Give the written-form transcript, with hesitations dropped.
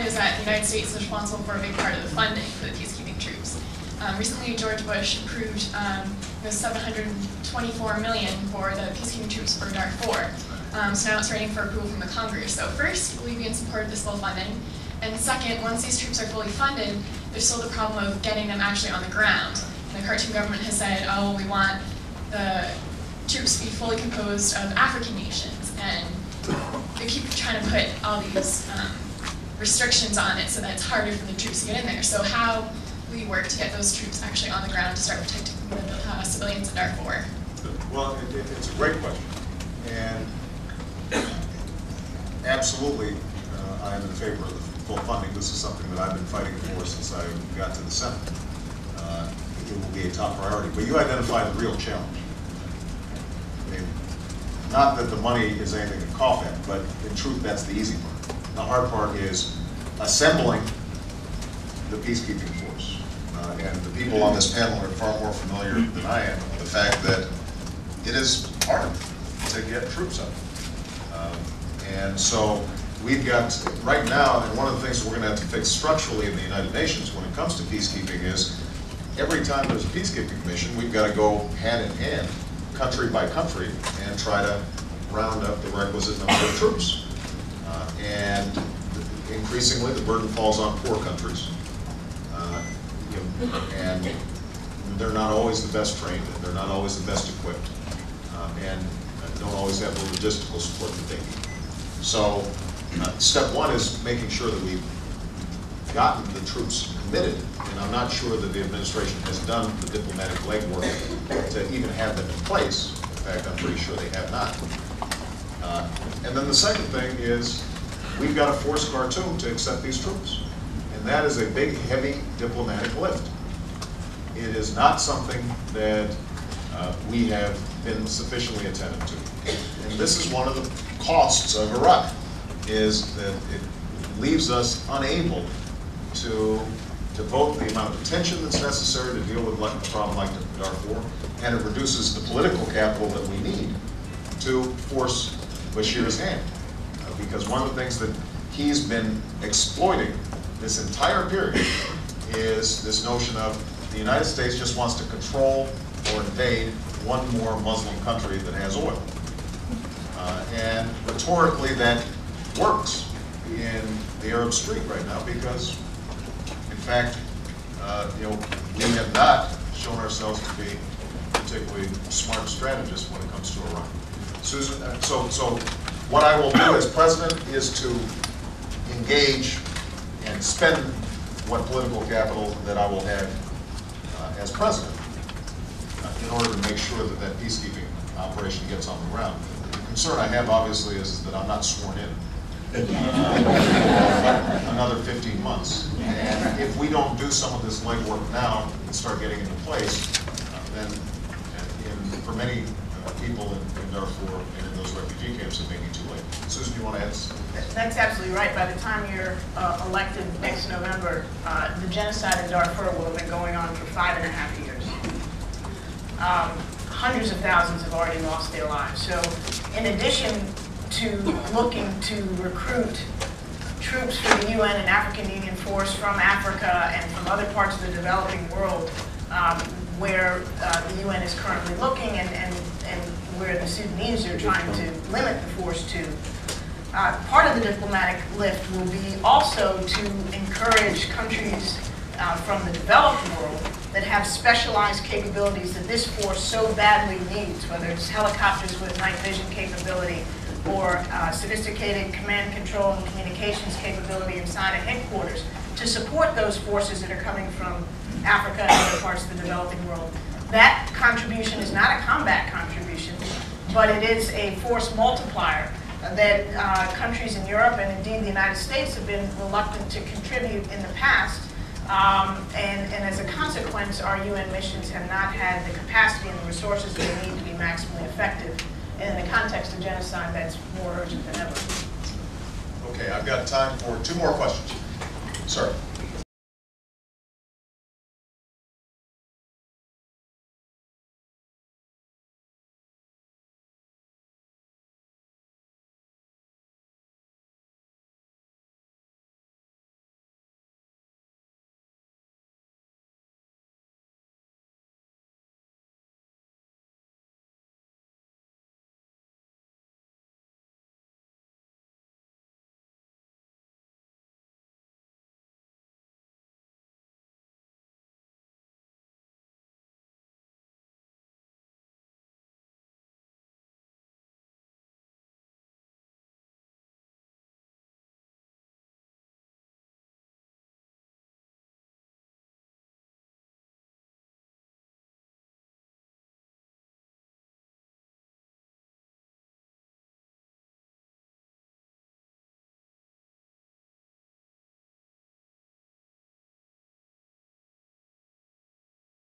is that the United States is responsible for a big part of the funding for the peacekeeping troops. Recently, George Bush approved $724 million for the peacekeeping troops for Darfur. So now it's waiting for approval from the Congress. So first, will we be in support of this full funding? And second, once these troops are fully funded, there's still the problem of getting them actually on the ground. And the Khartoum government has said, oh, we want the troops to be fully composed of African nations. And they keep trying to put all these restrictions on it so that it's harder for the troops to get in there. So how will you work to get those troops actually on the ground to start protecting the civilians in Darfur? Well, it's a great question. And absolutely, I am in favor of the full funding. This is something that I've been fighting for since I got to the Senate. It will be a top priority. But you identified the real challenge. I mean, not that the money is anything to cough at, but in truth, that's the easy part. The hard part is assembling the peacekeeping force. And the people on this panel are far more familiar than I am with the fact that it is hard to get troops up. And so we've got, right now, and one of the things that we're going to have to fix structurally in the United Nations when it comes to peacekeeping is every time there's a peacekeeping mission, we've got to go hand in hand, country by country, and try to round up the requisite number of troops. And increasingly, the burden falls on poor countries. And they're not always the best trained, and they're not always the best equipped, and don't always have the logistical support that they need. So step one is making sure that we've gotten the troops committed, and I'm not sure that the administration has done the diplomatic legwork to even have them in place. In fact, I'm pretty sure they have not. And then the second thing is we've got to force Khartoum to accept these troops. And that is a big, heavy diplomatic lift. It is not something that we have been sufficiently attentive to. And this is one of the costs of Iraq, is that it leaves us unable to devote the amount of attention that's necessary to deal with a problem like Darfur, and it reduces the political capital that we need to force Bashir's hand. Because one of the things that he's been exploiting this entire period is this notion of the United States just wants to control or invade one more Muslim country that has oil. And rhetorically that works in the Arab Street right now because, in fact, we have not shown ourselves to be particularly smart strategists when it comes to Iran. Susan, so what I will do as president is to engage and spend what political capital that I will have as president in order to make sure that that peacekeeping operation gets on the ground. The concern I have, obviously, is that I'm not sworn in another 15 months. And if we don't do some of this legwork now and start getting into place, then for many people in Darfur and in those refugee camps, it may be too late. Susan, do you want to add something? That's absolutely right. By the time you're elected next November, the genocide in Darfur will have been going on for 5.5 years. Hundreds of thousands have already lost their lives. So in addition to looking to recruit troops for the UN and African Union force from Africa and from other parts of the developing world where the UN is currently looking and where the Sudanese are trying to limit the force to, part of the diplomatic lift will be also to encourage countries from the developed world that have specialized capabilities that this force so badly needs, whether it's helicopters with night vision capability or sophisticated command control and communications capability inside a headquarters to support those forces that are coming from Africa and other parts of the developing world. That contribution is not a combat contribution, but it is a force multiplier that countries in Europe and indeed the United States have been reluctant to contribute in the past. And as a consequence, our UN missions have not had the capacity and the resources they need to be maximally effective. And in the context of genocide, that's more urgent than ever. Okay, I've got time for 2 more questions. Sir.